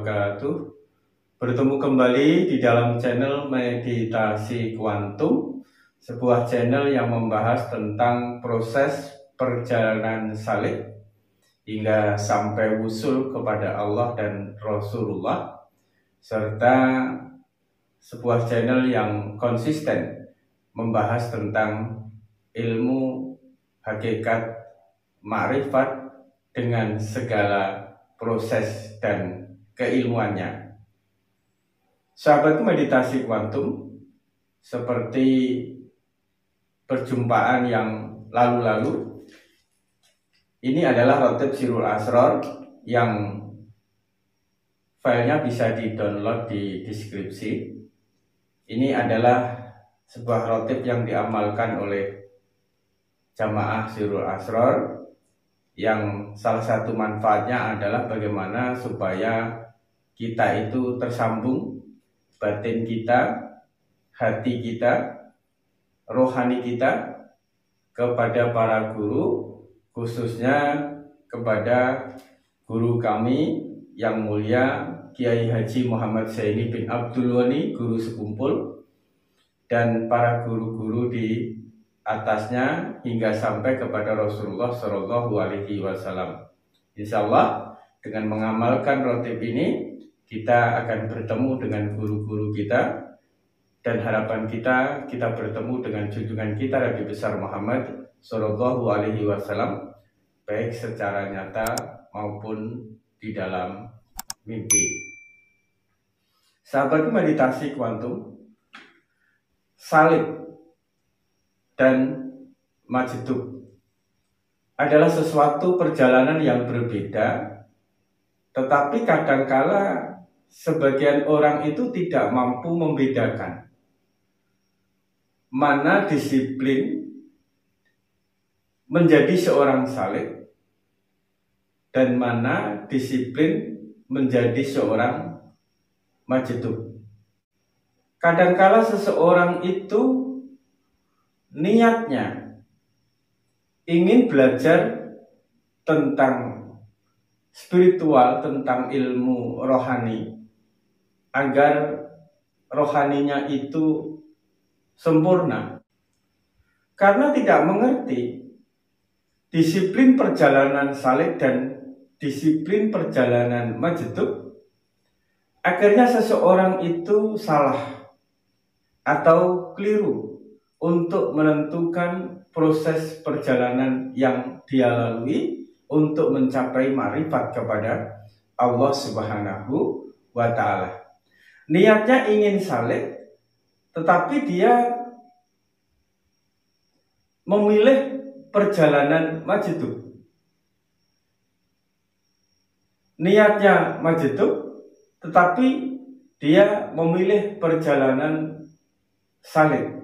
wabarakatuh. Bertemu kembali di dalam channel Meditasi Kuantum, sebuah channel yang membahas tentang proses perjalanan salik hingga sampai wusul kepada Allah dan Rasulullah, serta sebuah channel yang konsisten membahas tentang ilmu hakikat ma'rifat dengan segala proses dan keilmuannya. Sahabatku Meditasi Kuantum, seperti perjumpaan yang lalu-lalu, ini adalah Rotib Sirrul Asrar yang filenya bisa di-download di deskripsi. Ini adalah sebuah rotib yang diamalkan oleh jamaah Sirrul Asrar, yang salah satu manfaatnya adalah bagaimana supaya kita itu tersambung, batin kita, hati kita, rohani kita kepada para guru, khususnya kepada guru kami yang mulia Kiai Haji Muhammad Zaini bin Abdul Wani, guru sekumpul, dan para guru-guru di atasnya hingga sampai kepada Rasulullah Shallallahu Alaihi Wasallam. Insya Allah dengan mengamalkan rotib ini, kita akan bertemu dengan guru-guru kita, dan harapan kita bertemu dengan junjungan kita Nabi besar Muhammad Shallallahu Alaihi Wasallam, baik secara nyata maupun di dalam mimpi. Sahabatku Meditasi Kuantum, salib dan majdub adalah sesuatu perjalanan yang berbeda, tetapi kadangkala sebagian orang itu tidak mampu membedakan mana disiplin menjadi seorang salik dan mana disiplin menjadi seorang majdub. Kadangkala seseorang itu niatnya ingin belajar tentang spiritual, tentang ilmu rohani, agar rohaninya itu sempurna, karena tidak mengerti disiplin perjalanan salik dan disiplin perjalanan majdub, akhirnya seseorang itu salah atau keliru untuk menentukan proses perjalanan yang dia lalui untuk mencapai ma'rifat kepada Allah Subhanahu wa Ta'ala. Niatnya ingin salik, tetapi dia memilih perjalanan majdub. Niatnya majdub, tetapi dia memilih perjalanan salik.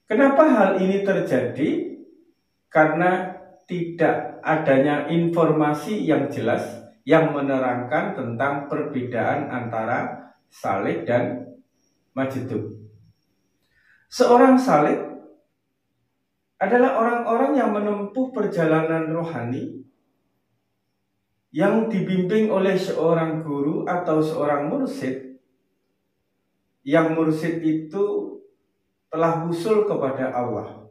Kenapa hal ini terjadi? Karena tidak adanya informasi yang jelas yang menerangkan tentang perbedaan antara salik dan majdub. Seorang salik adalah orang-orang yang menempuh perjalanan rohani yang dibimbing oleh seorang guru atau seorang mursyid, yang mursyid itu telah wusul kepada Allah.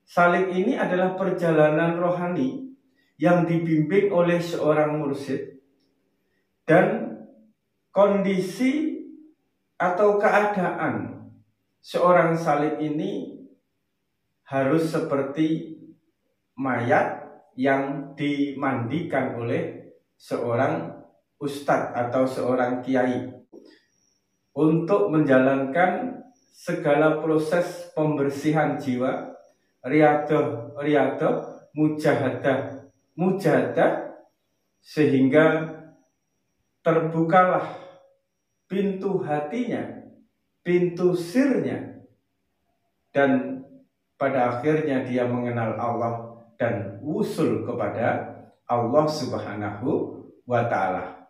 Salik ini adalah perjalanan rohani yang dibimbing oleh seorang mursyid, dan kondisi atau keadaan seorang salik ini harus seperti mayat yang dimandikan oleh seorang ustadz atau seorang kiai untuk menjalankan segala proses pembersihan jiwa, riadah, mujahadah, sehingga terbukalah pintu hatinya, pintu sirnya, dan pada akhirnya dia mengenal Allah dan wusul kepada Allah Subhanahu wa Ta'ala.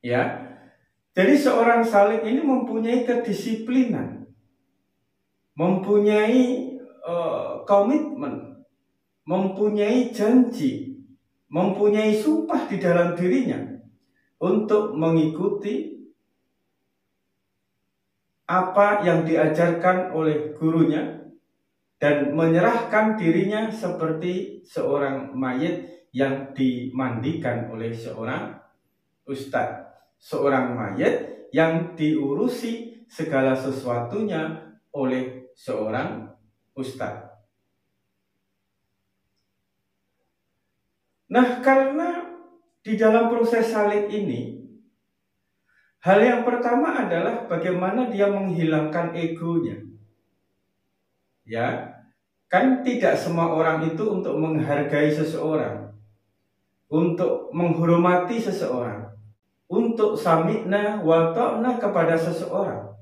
Ya, jadi seorang salik ini mempunyai kedisiplinan, mempunyai komitmen, mempunyai janji mempunyai sumpah di dalam dirinya untuk mengikuti apa yang diajarkan oleh gurunya dan menyerahkan dirinya seperti seorang mayit yang dimandikan oleh seorang ustadz, seorang mayit yang diurusi segala sesuatunya oleh seorang ustadz. Nah, karena di dalam proses salib ini, hal yang pertama adalah bagaimana dia menghilangkan egonya. Ya, kan tidak semua orang itu untuk menghargai seseorang, untuk menghormati seseorang, untuk sami'na wa ta'na kepada seseorang.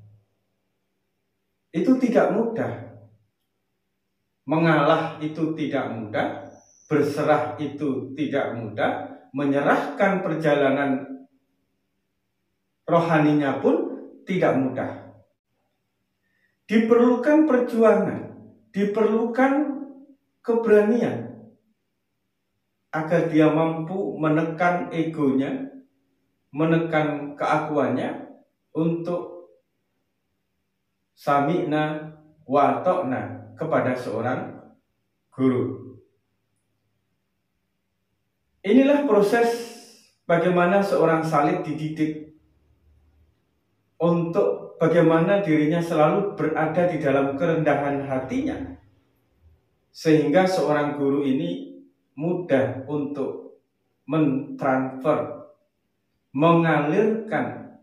Itu tidak mudah. Mengalah itu tidak mudah. Berserah itu tidak mudah, menyerahkan perjalanan rohaninya pun tidak mudah. Diperlukan perjuangan, diperlukan keberanian agar dia mampu menekan egonya, menekan keakuannya untuk sami'na wa ta'na kepada seorang guru. Inilah proses bagaimana seorang salib dididik untuk bagaimana dirinya selalu berada di dalam kerendahan hatinya, sehingga seorang guru ini mudah untuk mentransfer, mengalirkan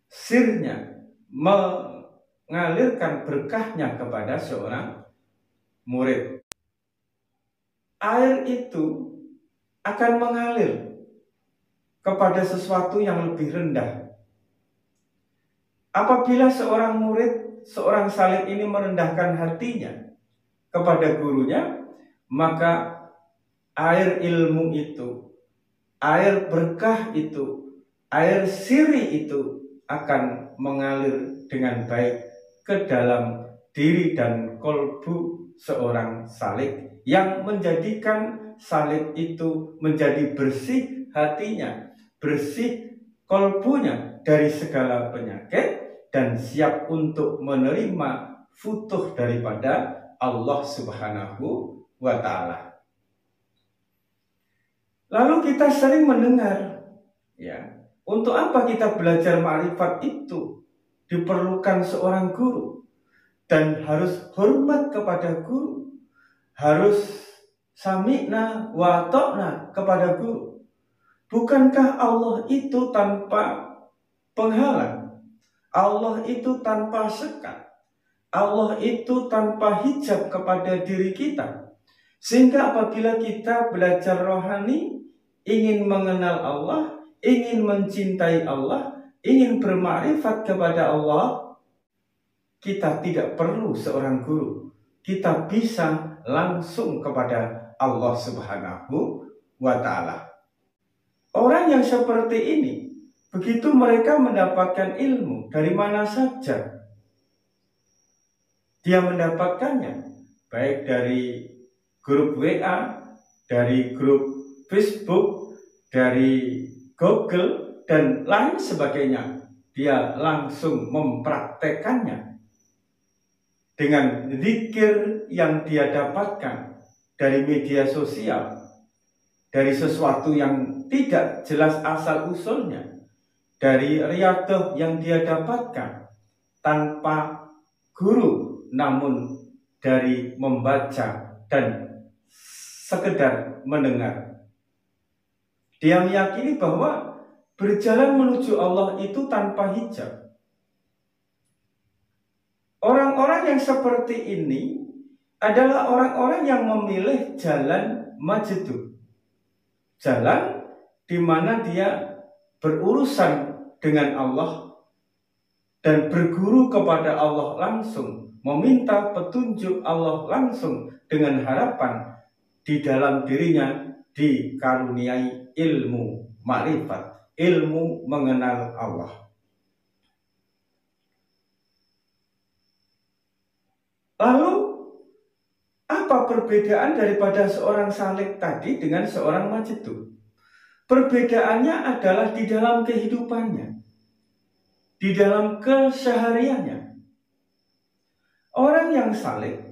sirnya, mengalirkan berkahnya kepada seorang murid. Air itu akan mengalir kepada sesuatu yang lebih rendah. Apabila seorang murid, seorang salib ini merendahkan hatinya kepada gurunya, maka air ilmu itu, air berkah itu, air siri itu akan mengalir dengan baik ke dalam diri dan kolbu seorang salib, yang menjadikan salib itu menjadi bersih hatinya, bersih kolbunya dari segala penyakit, dan siap untuk menerima futuh daripada Allah Subhanahu wa Ta'ala. Lalu kita sering mendengar, ya, untuk apa kita belajar ma'rifat itu? Diperlukan seorang guru dan harus hormat kepada guru, harus sami'na wa ta'na kepada guru. Bukankah Allah itu tanpa penghalang? Allah itu tanpa sekat. Allah itu tanpa hijab kepada diri kita. Sehingga apabila kita belajar rohani, ingin mengenal Allah, ingin mencintai Allah, ingin bermakrifat kepada Allah, kita tidak perlu seorang guru. Kita bisa langsung kepada Allah Subhanahu wa Ta'ala. Orang yang seperti ini, begitu mereka mendapatkan ilmu dari mana saja, dia mendapatkannya, baik dari grup WA, dari grup Facebook, dari Google, dan lain sebagainya. Dia langsung mempraktekannya dengan zikir yang dia dapatkan dari media sosial, dari sesuatu yang tidak jelas asal-usulnya, dari riyadhah yang dia dapatkan tanpa guru, namun dari membaca dan sekedar mendengar. Dia meyakini bahwa berjalan menuju Allah itu tanpa hijab. Orang-orang yang seperti ini adalah orang-orang yang memilih jalan majdu, jalan di mana dia berurusan dengan Allah dan berguru kepada Allah langsung, meminta petunjuk Allah langsung dengan harapan di dalam dirinya dikaruniai ilmu ma'rifat, ilmu mengenal Allah. Lalu Apa perbedaan daripada seorang salik tadi dengan seorang majedub? Perbedaannya adalah di dalam kehidupannya, di dalam kesehariannya. Orang yang salik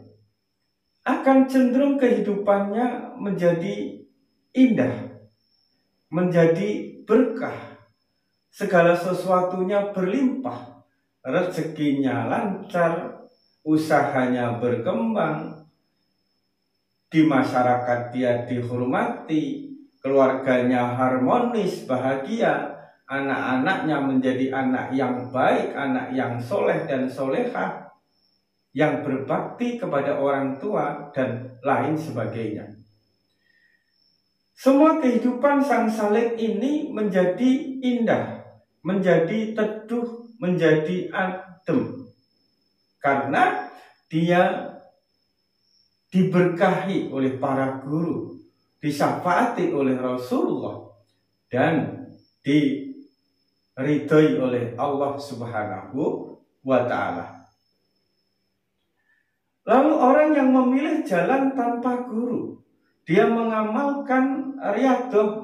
akan cenderung kehidupannya menjadi indah, menjadi berkah, segala sesuatunya berlimpah, rezekinya lancar, usahanya berkembang, di masyarakat dia dihormati, keluarganya harmonis, bahagia, anak-anaknya menjadi anak yang baik, anak yang soleh dan solehah, yang berbakti kepada orang tua, dan lain sebagainya. Semua kehidupan sang salik ini menjadi indah, menjadi teduh, menjadi adem, karena dia diberkahi oleh para guru, disyafaati oleh Rasulullah, dan diridhoi oleh Allah Subhanahu wa Ta'ala. Lalu orang yang memilih jalan tanpa guru, dia mengamalkan riyadhah,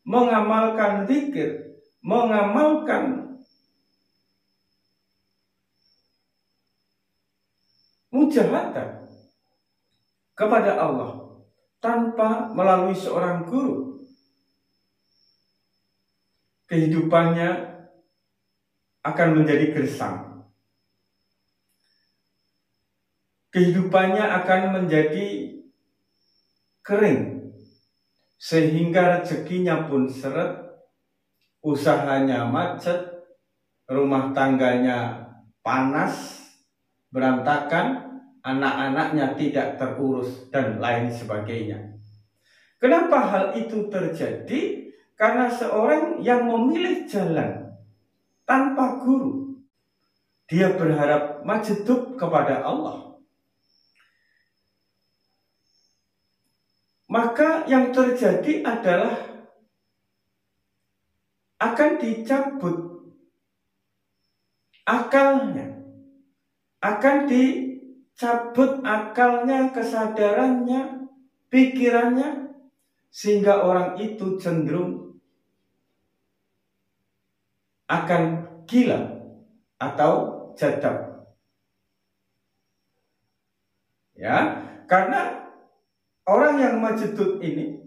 mengamalkan zikir, mengamalkan mujahadah kepada Allah tanpa melalui seorang guru. Kehidupannya akan menjadi gersang. Kehidupannya akan menjadi kering, sehingga rezekinya pun seret, usahanya macet, rumah tangganya panas, berantakan, anak-anaknya tidak terurus, dan lain sebagainya. Kenapa hal itu terjadi? Karena seorang yang memilih jalan tanpa guru, dia berharap majedub kepada Allah, maka yang terjadi adalah akan dicabut akalnya, akan dicabut akalnya, kesadarannya, pikirannya, sehingga orang itu cenderung akan gila atau jadab. Ya, karena orang yang majedub ini,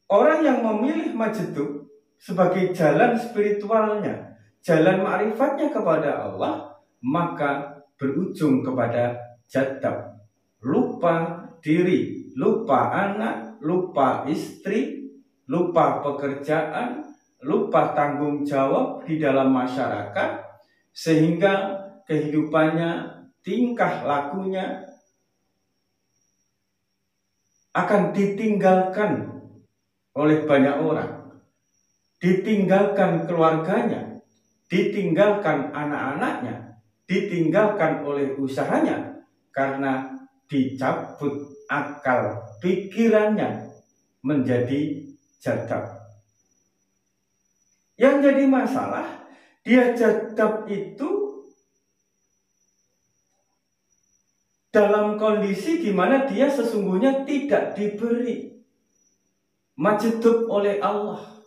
orang yang memilih majedub sebagai jalan spiritualnya, jalan ma'rifatnya kepada Allah, maka berujung kepada jadab, lupa diri, lupa anak, lupa istri, lupa pekerjaan, lupa tanggung jawab di dalam masyarakat, sehingga kehidupannya, tingkah lakunya akan ditinggalkan oleh banyak orang, ditinggalkan keluarganya, ditinggalkan anak-anaknya, ditinggalkan oleh usahanya, karena dicabut akal pikirannya menjadi jadab. Yang jadi masalah, dia jadab itu dalam kondisi di mana dia sesungguhnya tidak diberi majedub oleh Allah,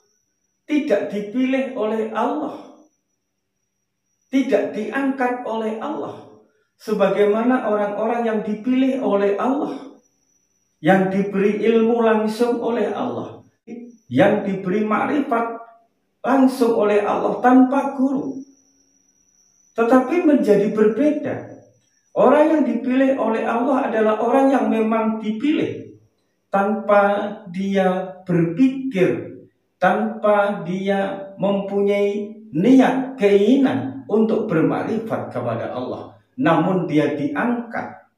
tidak dipilih oleh Allah, tidak diangkat oleh Allah, sebagaimana orang-orang yang dipilih oleh Allah, yang diberi ilmu langsung oleh Allah, yang diberi makrifat langsung oleh Allah tanpa guru. Tetapi menjadi berbeda. Orang yang dipilih oleh Allah adalah orang yang memang dipilih tanpa dia berpikir, tanpa dia mempunyai niat, keinginan untuk bermakrifat kepada Allah. Namun dia diangkat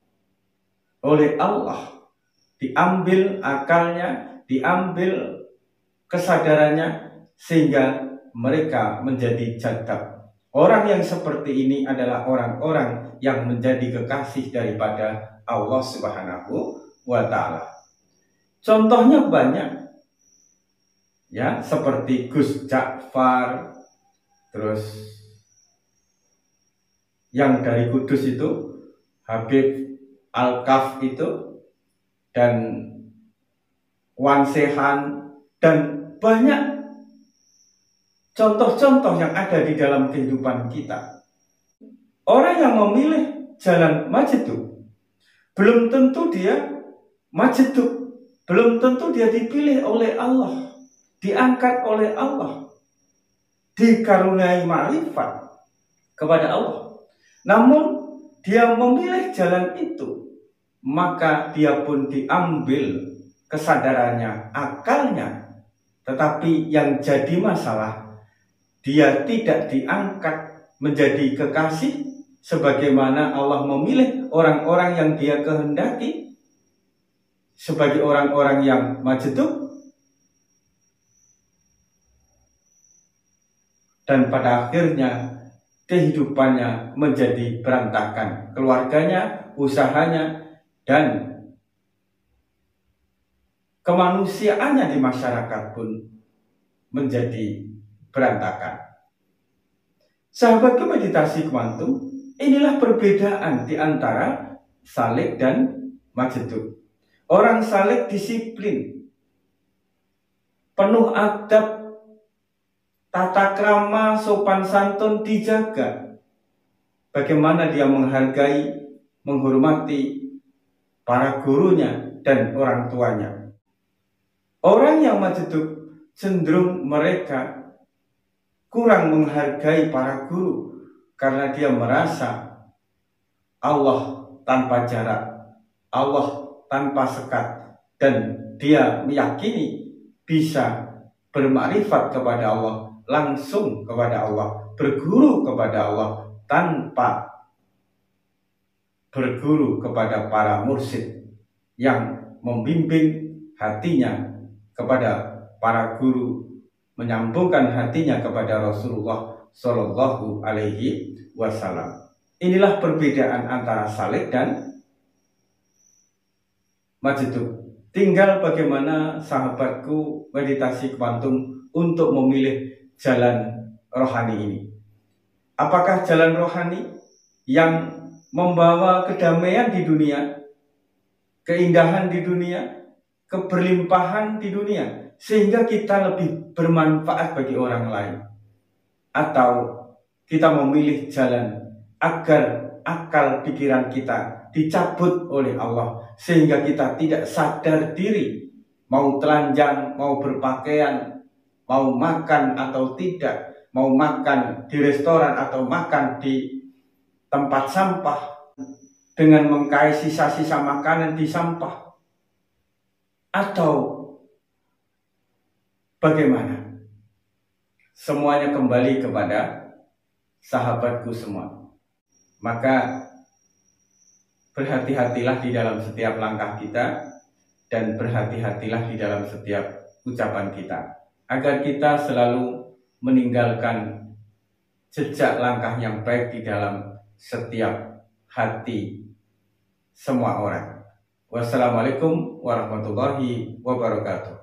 oleh Allah, diambil akalnya, diambil kesadarannya, sehingga mereka menjadi jadab. Orang yang seperti ini adalah orang-orang yang menjadi kekasih daripada Allah Subhanahu wa Ta'ala. Contohnya banyak, ya, seperti Gus Ja'far, terus yang dari Kudus itu Habib Al-Kahf itu, dan Wansehan, dan banyak contoh-contoh yang ada di dalam kehidupan kita. Orang yang memilih jalan Majidub, belum tentu dia Majidub, belum tentu dia dipilih oleh Allah, diangkat oleh Allah, dikaruniai ma'rifat kepada Allah. Namun dia memilih jalan itu, maka dia pun diambil kesadarannya, akalnya. Tetapi yang jadi masalah, dia tidak diangkat menjadi kekasih sebagaimana Allah memilih orang-orang yang dia kehendaki sebagai orang-orang yang Majidub. Dan pada akhirnya kehidupannya menjadi berantakan, keluarganya, usahanya, dan kemanusiaannya di masyarakat pun menjadi berantakan. Sahabatku meditasi kuantum, inilah perbedaan di antara salik dan Majidub. Orang salik disiplin, penuh adab, tata krama, sopan santun dijaga. Bagaimana dia menghargai, menghormati para gurunya dan orang tuanya. Orang yang Majidub cenderung mereka kurang menghargai para guru karena dia merasa Allah tanpa jarak, Allah tanpa sekat, dan dia meyakini bisa bermakrifat kepada Allah, langsung kepada Allah, berguru kepada Allah tanpa berguru kepada para mursyid yang membimbing hatinya kepada para guru, menyambungkan hatinya kepada Rasulullah Shallallahu Alaihi Wasallam. Inilah perbedaan antara salik dan Majidub. Tinggal bagaimana sahabatku meditasi kuantum untuk memilih jalan rohani ini. Apakah jalan rohani yang membawa kedamaian di dunia, keindahan di dunia, keberlimpahan di dunia, sehingga kita lebih bermanfaat bagi orang lain, atau kita memilih jalan agar akal pikiran kita dicabut oleh Allah sehingga kita tidak sadar diri, mau telanjang, mau berpakaian, mau makan atau tidak, mau makan di restoran atau makan di tempat sampah, dengan mengkais sisa-sisa makanan di sampah, atau bagaimana? Semuanya kembali kepada sahabatku semua. Maka berhati-hatilah di dalam setiap langkah kita, dan berhati-hatilah di dalam setiap ucapan kita, agar kita selalu meninggalkan jejak langkah yang baik di dalam setiap hati semua orang. Wassalamualaikum warahmatullahi wabarakatuh.